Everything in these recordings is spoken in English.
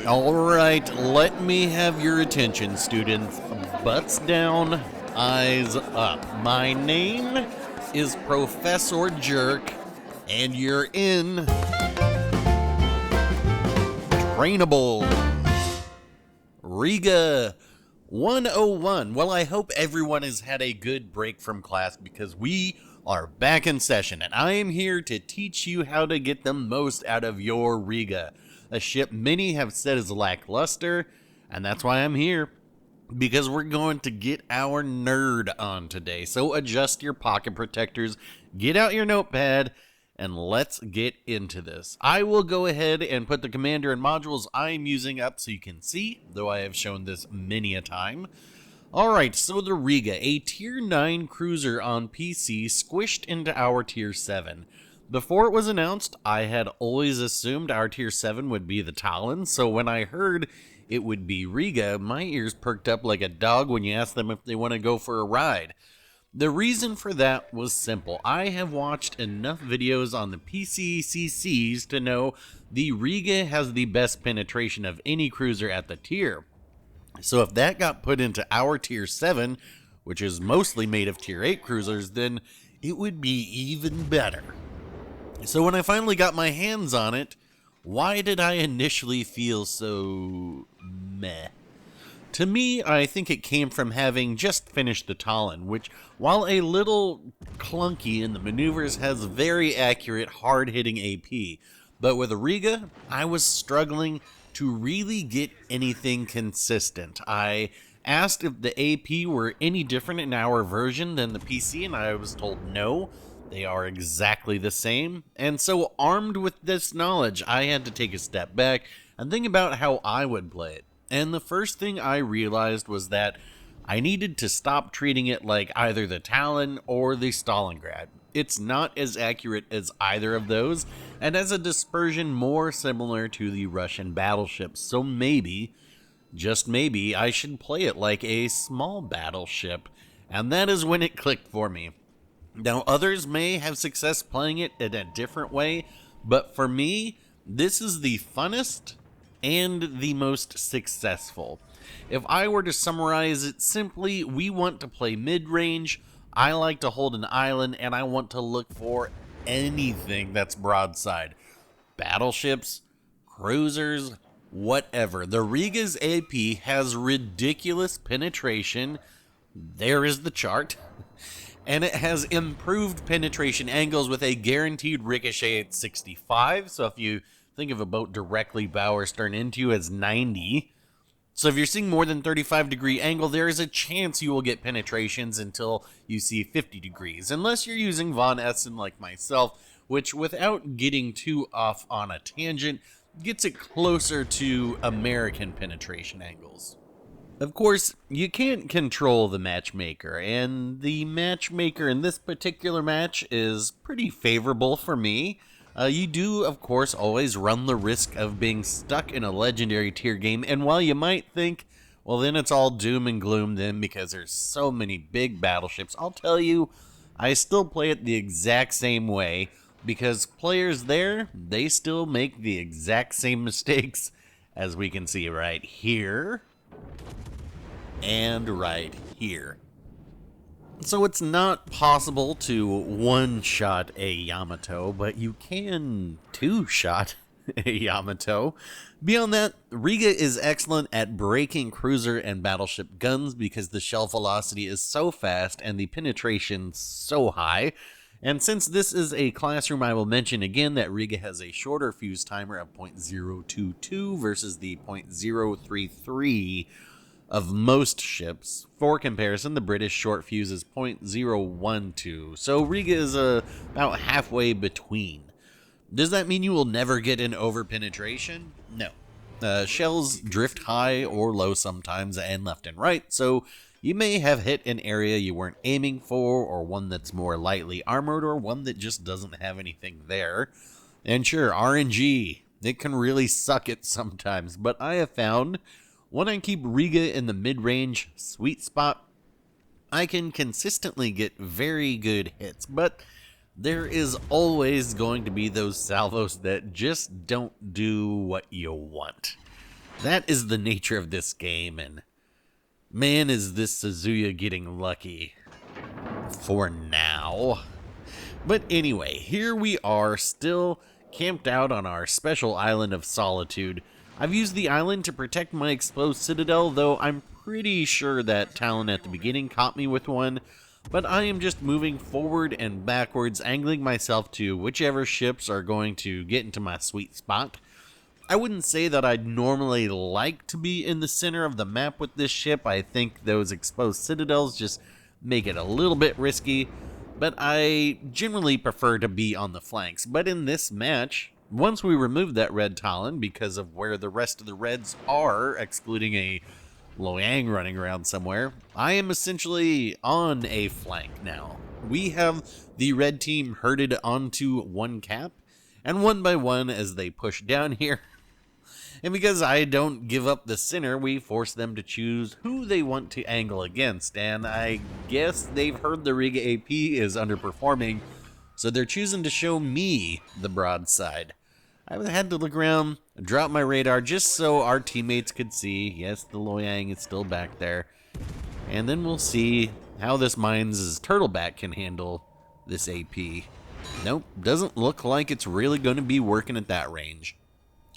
Alright, let me have your attention, students. Butts down, eyes up. My name is Professor Jerk, and you're in TRAINABLES. Riga 101. Well, I hope everyone has had a good break from class because we are back in session, and I am here to teach you how to get the most out of your Riga, a ship many have said is lackluster, and that's why I'm here, because we're going to get our nerd on today. So adjust your pocket protectors, get out your notepad, and let's get into this. I will go ahead and put the commander and modules I'm using up so you can see, though I have shown this many a time. Alright, so the Riga, a Tier 9 cruiser on PC squished into our Tier 7. Before it was announced, I had always assumed our Tier 7 would be the Talon, so when I heard it would be Riga, my ears perked up like a dog when you ask them if they want to go for a ride. The reason for that was simple. I have watched enough videos on the PCCCs to know the Riga has the best penetration of any cruiser at the tier. So if that got put into our Tier 7, which is mostly made of Tier 8 cruisers, then it would be even better. So when I finally got my hands on it, why did I initially feel so meh? To me, I think it came from having just finished the Talon, which, while a little clunky in the maneuvers, has very accurate, hard-hitting AP. But with Riga, I was struggling to really get anything consistent. I asked if the AP were any different in our version than the PC, and I was told no. They are exactly the same, and so armed with this knowledge, I had to take a step back and think about how I would play it. And the first thing I realized was that I needed to stop treating it like either the Talon or the Stalingrad. It's not as accurate as either of those, and has a dispersion more similar to the Russian battleships, so maybe, just maybe, I should play it like a small battleship, and that is when it clicked for me. Now, others may have success playing it in a different way, but for me, this is the funnest and the most successful. If I were to summarize it simply, we want to play mid-range, I like to hold an island, and I want to look for anything that's broadside. Battleships, cruisers, whatever. The Riga's AP has ridiculous penetration. There is the chart. And it has improved penetration angles with a guaranteed ricochet at 65. So if you think of a boat directly bow or stern into you as 90. So if you're seeing more than 35-degree angle, there is a chance you will get penetrations until you see 50 degrees. Unless you're using Von Essen like myself, which without getting too off on a tangent, gets it closer to American penetration angles. Of course, you can't control the matchmaker, and the matchmaker in this particular match is pretty favorable for me. You do, of course, always run the risk of being stuck in a legendary tier game, and while you might think, well, then it's all doom and gloom then because there's so many big battleships, I'll tell you, I still play it the exact same way, because players there, they still make the exact same mistakes, as we can see right here and right here. So it's not possible to one-shot a Yamato, but you can two-shot a Yamato. Beyond that, Riga is excellent at breaking cruiser and battleship guns because the shell velocity is so fast and the penetration so high. And since this is a classroom, I will mention again that Riga has a shorter fuse timer of 0.022 versus the 0.033 of most ships. For comparison, the British short fuse is 0.012, so Riga is about halfway between. Does that mean you will never get an over-penetration? No. Shells drift high or low sometimes and left and right, so you may have hit an area you weren't aiming for, or one that's more lightly armored, or one that just doesn't have anything there. And sure, RNG, it can really suck it sometimes, but I have found when I keep Riga in the mid-range sweet spot, I can consistently get very good hits, but there is always going to be those salvos that just don't do what you want. That is the nature of this game, and man, is this Suzuya getting lucky. For now. But anyway, here we are, still camped out on our special island of solitude. I've used the island to protect my exposed citadel, though I'm pretty sure that Talon at the beginning caught me with one. But I am just moving forward and backwards, angling myself to whichever ships are going to get into my sweet spot. I wouldn't say that I'd normally like to be in the center of the map with this ship. I think those exposed citadels just make it a little bit risky, but I generally prefer to be on the flanks. But in this match, once we remove that red Talon because of where the rest of the reds are, excluding a Loyang running around somewhere, I am essentially on a flank now. We have the red team herded onto one cap, and one by one as they push down here, and because I don't give up the center, we force them to choose who they want to angle against. And I guess they've heard the Riga AP is underperforming, so they're choosing to show me the broadside. I had to look around, drop my radar just so our teammates could see. Yes, the Loyang is still back there. And then we'll see how this Mines' Turtleback can handle this AP. Nope, doesn't look like it's really going to be working at that range.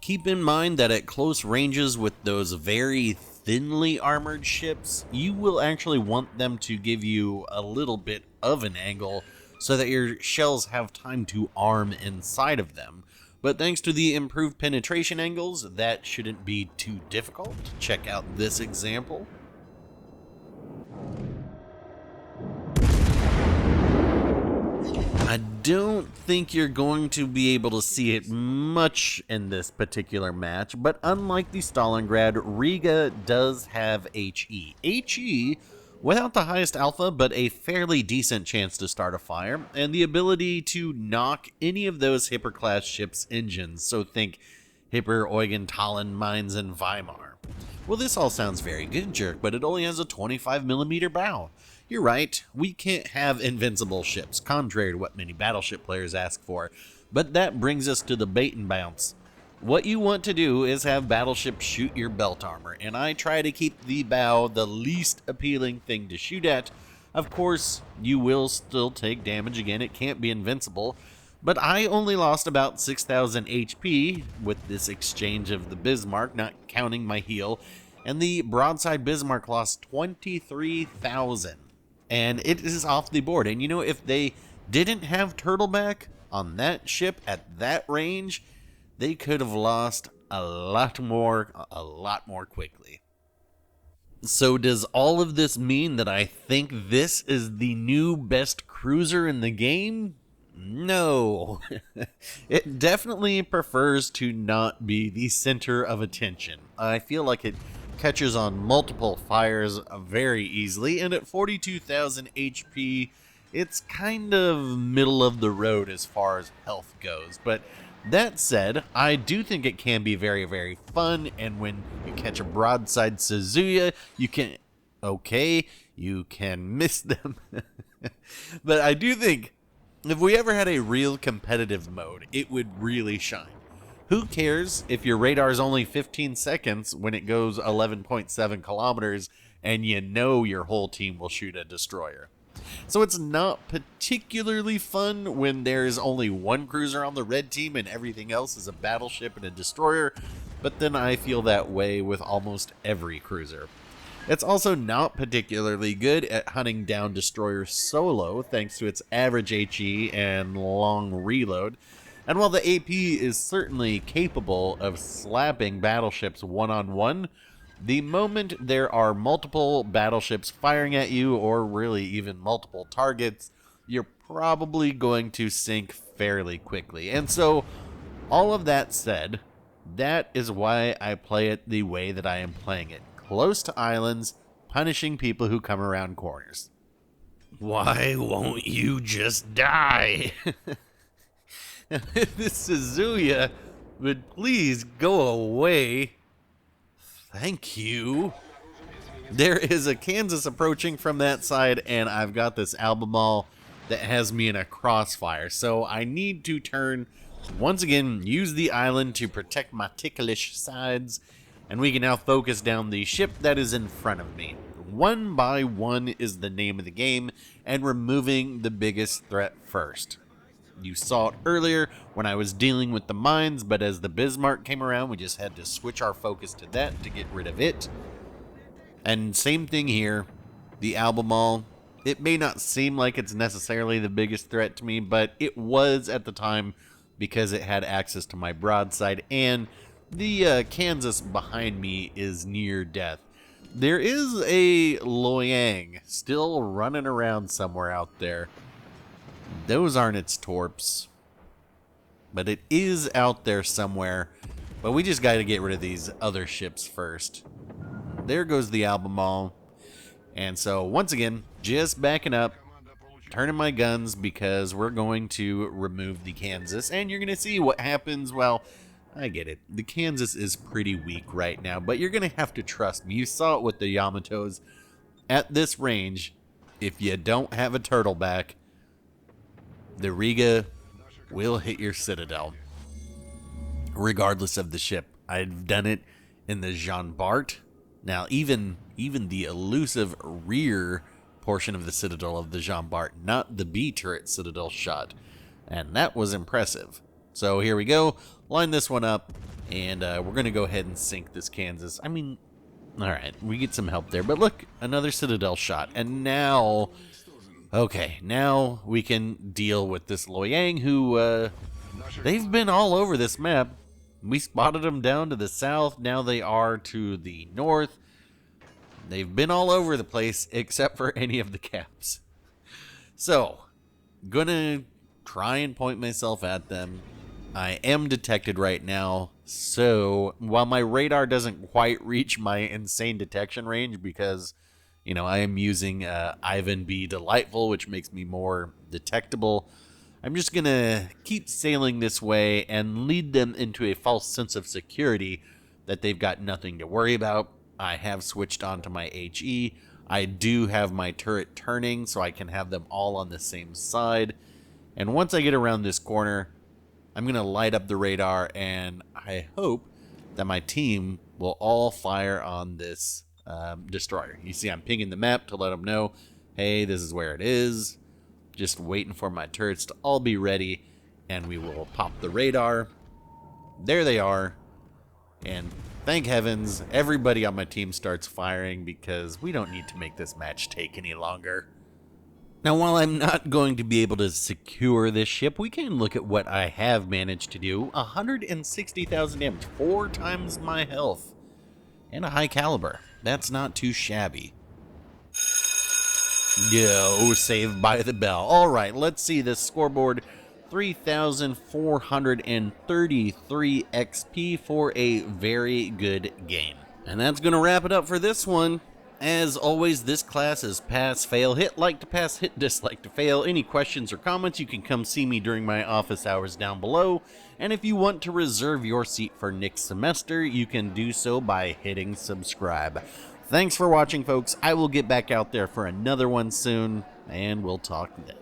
Keep in mind that at close ranges with those very thinly armored ships, you will actually want them to give you a little bit of an angle so that your shells have time to arm inside of them. But thanks to the improved penetration angles, that shouldn't be too difficult. Check out this example. I don't think you're going to be able to see it much in this particular match, but unlike the Stalingrad, Riga does have HE. HE, without the highest alpha, but a fairly decent chance to start a fire, and the ability to knock any of those Hipper-class ships' engines, so think Hipper, Eugen, Talon, Mines, and Weimar. Well, this all sounds very good, Jerk, but it only has a 25mm bow. You're right, we can't have invincible ships, contrary to what many battleship players ask for, but that brings us to the bait and bounce. What you want to do is have battleships shoot your belt armor, and I try to keep the bow the least appealing thing to shoot at. Of course, you will still take damage again, it can't be invincible, but I only lost about 6,000 HP with this exchange of the Bismarck, not counting my heal, and the broadside Bismarck lost 23,000. And it is off the board. And you know, if they didn't have Turtleback on that ship at that range, they could have lost a lot more quickly. So does all of this mean that I think this is the new best cruiser in the game? No. It definitely prefers to not be the center of attention. I feel like it catches on multiple fires very easily, and at 42,000 HP, it's kind of middle of the road as far as health goes. But that said, I do think it can be very, very fun, and when you catch a broadside Suzuya, you can miss them. But I do think if we ever had a real competitive mode, it would really shine. Who cares if your radar is only 15 seconds when it goes 11.7 kilometers and you know your whole team will shoot a destroyer? So it's not particularly fun when there's only one cruiser on the red team and everything else is a battleship and a destroyer, but then I feel that way with almost every cruiser. It's also not particularly good at hunting down destroyers solo thanks to its average HE and long reload. And while the AP is certainly capable of slapping battleships one-on-one, the moment there are multiple battleships firing at you, or really even multiple targets, you're probably going to sink fairly quickly. And so, all of that said, that is why I play it the way that I am playing it. Close to islands, punishing people who come around corners. Why won't you just die? This Suzuya would please go away. Thank you. There is a Kansas approaching from that side, and I've got this Albemarle that has me in a crossfire. So I need to turn, once again, use the island to protect my ticklish sides, And we can now focus down the ship that is in front of me. One by one is the name of the game, and removing the biggest threat first. You saw it earlier when I was dealing with the mines, but as the Bismarck came around, we just had to switch our focus to that to get rid of it. And same thing here, the Albemarle. It may not seem like it's necessarily the biggest threat to me, but it was at the time because it had access to my broadside, and the Kansas behind me is near death. There is a Loyang still running around somewhere out there. Those aren't its torps, but it is out there somewhere. But we just got to get rid of these other ships first. There goes the Albemarle. And so, once again, just backing up, turning my guns because we're going to remove the Kansas. And you're going to see what happens. Well, I get it. The Kansas is pretty weak right now, but you're going to have to trust me. You saw it with the Yamatos. At this range, if you don't have a turtle back, the Riga will hit your citadel, regardless of the ship. I've done it in the Jean Bart. Now, even the elusive rear portion of the citadel of the Jean Bart, not the B turret citadel shot, and that was impressive. So here we go. Line this one up, and we're going to go ahead and sink this Kansas. I mean, all right, we get some help there, but look, another citadel shot, and now, okay, now we can deal with this Loyang, who they've been all over this map. We spotted them down to the south. Now they are to the north. They've been all over the place except for any of the caps. So, gonna try and point myself at them. I am detected right now. So, while my radar doesn't quite reach my insane detection range because, you know, I am using Ivan B. Delightful, which makes me more detectable, I'm just going to keep sailing this way and lead them into a false sense of security that they've got nothing to worry about. I have switched on to my HE. I do have my turret turning so I can have them all on the same side. And once I get around this corner, I'm going to light up the radar, and I hope that my team will all fire on this destroyer. You see, I'm pinging the map to let them know, hey, this is where it is. Just waiting for my turrets to all be ready, and we will pop the radar. There they are. And thank heavens, everybody on my team starts firing because we don't need to make this match take any longer. Now, while I'm not going to be able to secure this ship, we can look at what I have managed to do. 160,000 damage, 4 times my health, and a high caliber. That's not too shabby. Yo, saved by the bell. All right, let's see this scoreboard. 3,433 XP for a very good game. And that's going to wrap it up for this one. As always, this class is pass, fail, hit like to pass, hit dislike to fail. Any questions or comments, you can come see me during my office hours down below. And if you want to reserve your seat for next semester, you can do so by hitting subscribe. Thanks for watching, folks. I will get back out there for another one soon, and we'll talk then.